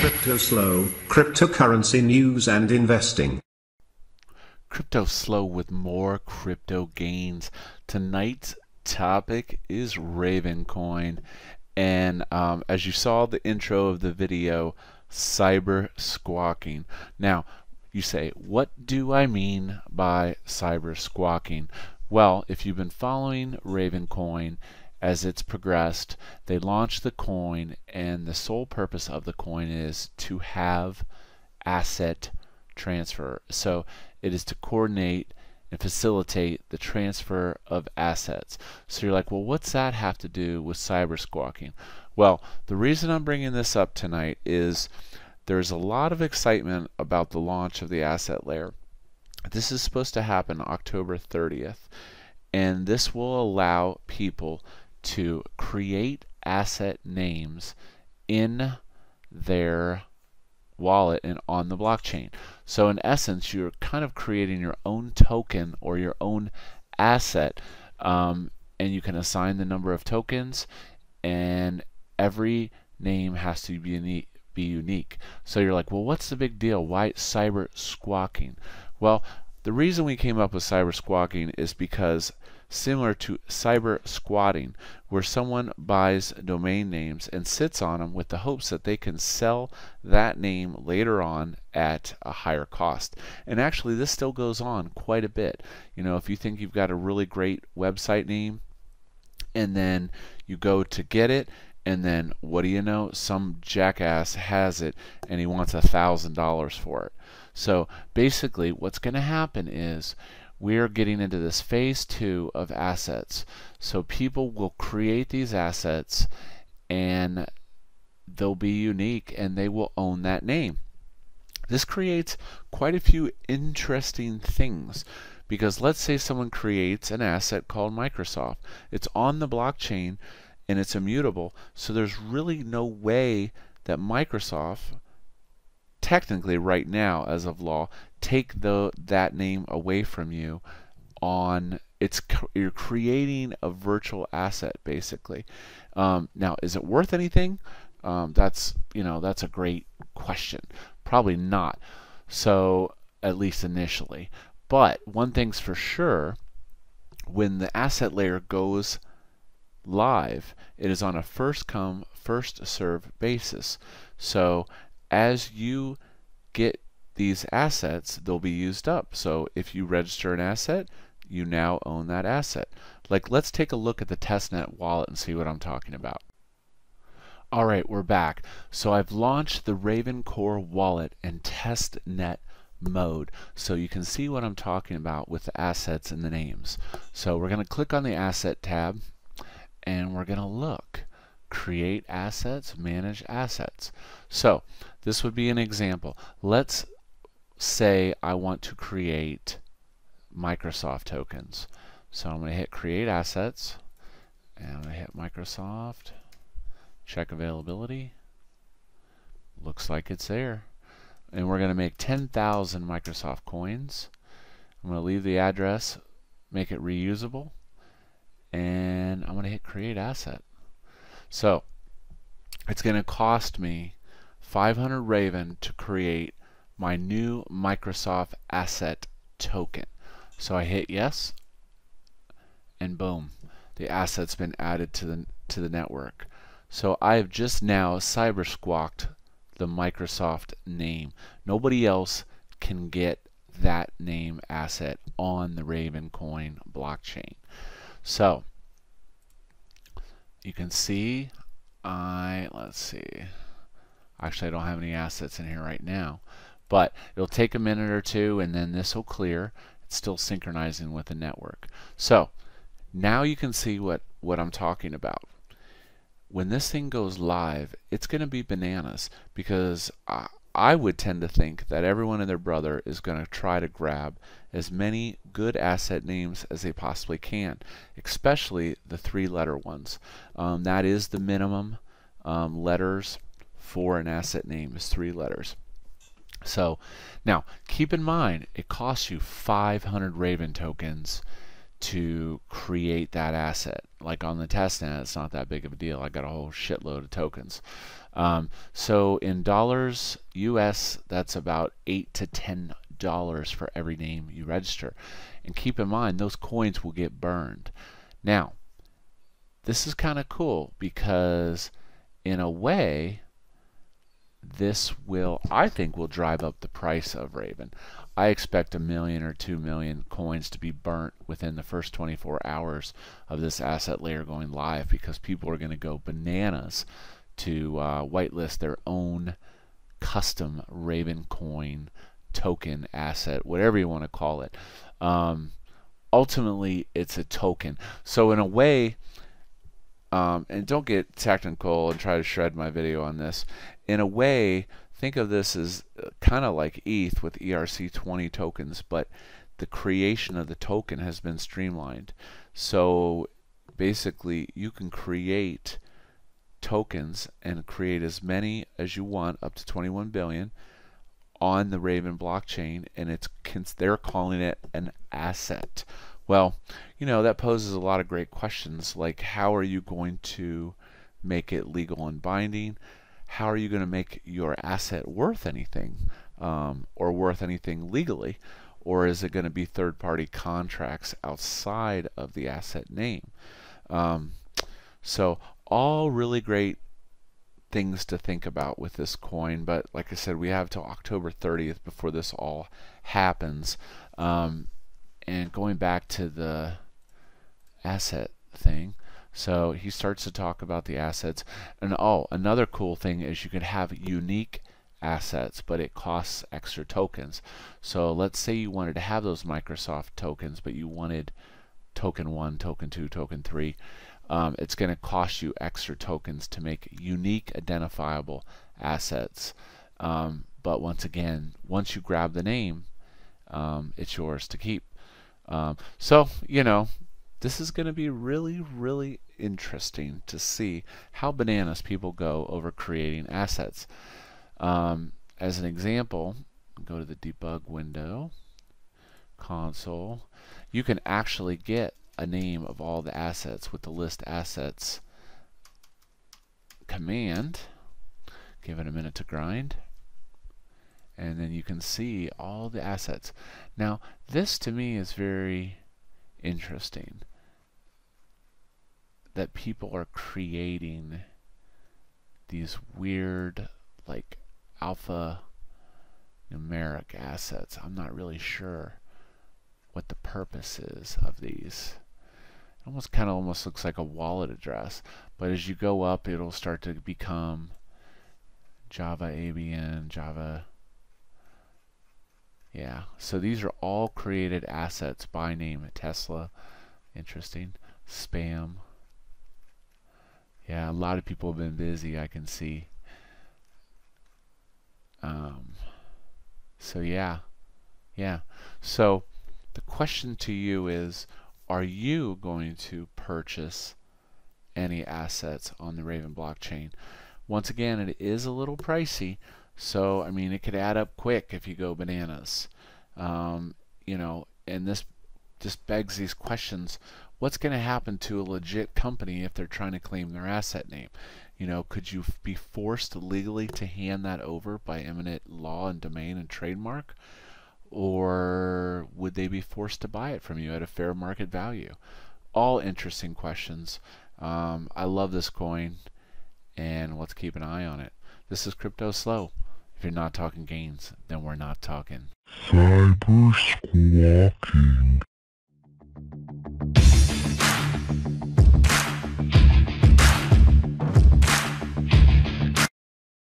CryptoSlo, cryptocurrency news and investing. CryptoSlo with more crypto gains. Tonight's topic is RavenCoin, and as you saw the intro of the video, cyber squawking. Now you say, what do I mean by cyber squawking? Well, if you've been following RavenCoin as it's progressed, they launched the coin, and the sole purpose of the coin is to have asset transfer. So it is to coordinate and facilitate the transfer of assets. So you're like, well, what's that have to do with cyber squawking? Well, the reason I'm bringing this up tonight is there's a lot of excitement about the launch of the asset layer. This is supposed to happen October 30th, and this will allow people to create asset names in their wallet and on the blockchain. So in essence, you're kind of creating your own token or your own asset, and you can assign the number of tokens, and every name has to be unique. So you're like, well, what's the big deal? Why cyber squawking? Well, the reason we came up with cyber squawking is because similar to cyber squatting, where someone buys domain names and sits on them with the hopes that they can sell that name later on at a higher cost. And actually this still goes on quite a bit. You know, if you think you've got a really great website name and then you go to get it, and then what do you know, some jackass has it and he wants $1,000 for it. So basically what's going to happen is we're getting into this phase 2 of assets. So people will create these assets and they'll be unique and they will own that name. This creates quite a few interesting things, because let's say someone creates an asset called Microsoft. It's on the blockchain and it's immutable, so there's really no way that Microsoft, technically right now as of law, take that name away from you. You're creating a virtual asset basically. Now, is it worth anything? That's a great question. Probably not. So at least initially. But one thing's for sure, when the asset layer goes live, it is on a first come first serve basis. So as you get these assets, they'll be used up. So if you register an asset, you now own that asset. Like, let's take a look at the testnet wallet and see what I'm talking about. Alright, we're back. So I've launched the RavenCoin wallet in testnet mode, so you can see what I'm talking about with the assets and the names. So we're going to click on the asset tab and we're going to look, create assets, manage assets. So this would be an example. Let's say I want to create Microsoft tokens. So I'm going to hit create assets and I'm going to hit Microsoft, check availability. Looks like it's there. And we're going to make 10,000 Microsoft coins. I'm going to leave the address, make it reusable, and I'm going to hit create asset. So it's going to cost me 500 Raven to create my new Microsoft asset token. So I hit yes, and boom, the asset's been added to the network. So I have just now cyber squawked the Microsoft name. Nobody else can get that name asset on the RavenCoin blockchain. So you can see let's see, actually I don't have any assets in here right now, but it'll take a minute or two and then this will clear. It's still synchronizing with the network. So now you can see what I'm talking about. When this thing goes live, it's going to be bananas, because I would tend to think that everyone and their brother is going to try to grab as many good asset names as they possibly can, especially the 3-letter ones. That is the minimum letters for an asset name, is 3 letters. So now keep in mind, it costs you 500 Raven tokens to create that asset. Like on the testnet, it's not that big of a deal. I got a whole shitload of tokens. So in dollars US, that's about $8 to $10 for every name you register. And keep in mind, those coins will get burned. Now, this is kind of cool because in a way, this will, I think, will drive up the price of Raven. I expect 1 million or 2 million coins to be burnt within the first 24 hours of this asset layer going live, because people are going to go bananas to whitelist their own custom RavenCoin token asset, whatever you want to call it. Ultimately, it's a token. So in a way, and don't get technical and try to shred my video on this. In a way, think of this as kind of like ETH with ERC20 tokens, but the creation of the token has been streamlined. So basically, you can create tokens and create as many as you want, up to 21 billion, on the Raven blockchain, and they're calling it an asset. Well, you know, that poses a lot of great questions, like how are you going to make it legal and binding? How are you going to make your asset worth anything, or worth anything legally? Or is it going to be third-party contracts outside of the asset name? So all really great things to think about with this coin, but like I said, we have till October 30th before this all happens. And going back to the asset thing, so he starts to talk about the assets. And oh, another cool thing is you can have unique assets, but it costs extra tokens. So let's say you wanted to have those Microsoft tokens, but you wanted token 1, token 2, token 3. It's going to cost you extra tokens to make unique identifiable assets. But once again, once you grab the name, it's yours to keep. So, you know, this is going to be really, really interesting to see how bananas people go over creating assets. As an example, go to the debug window, console. You can actually get a name of all the assets with the list assets command. Give it a minute to grind. And then you can see all the assets. Now, this to me is very interesting, that people are creating these weird, like, alpha numeric assets. I'm not really sure what the purpose is of these. It almost looks like a wallet address, but as you go up, it'll start to become Java ABN, Java. Yeah, so these are all created assets by name. Tesla, interesting. Spam. Yeah, a lot of people have been busy, I can see. So yeah. So the question to you is, are you going to purchase any assets on the Raven blockchain? Once again, it is a little pricey. So, I mean, it could add up quick if you go bananas. You know, and this just begs these questions. What's going to happen to a legit company if they're trying to claim their asset name? You know, could you be forced legally to hand that over by eminent law and domain and trademark? Or would they be forced to buy it from you at a fair market value? All interesting questions. I love this coin, and let's keep an eye on it. This is CryptoSlo. If you're not talking gains, then we're not talking. Cyber Squawking.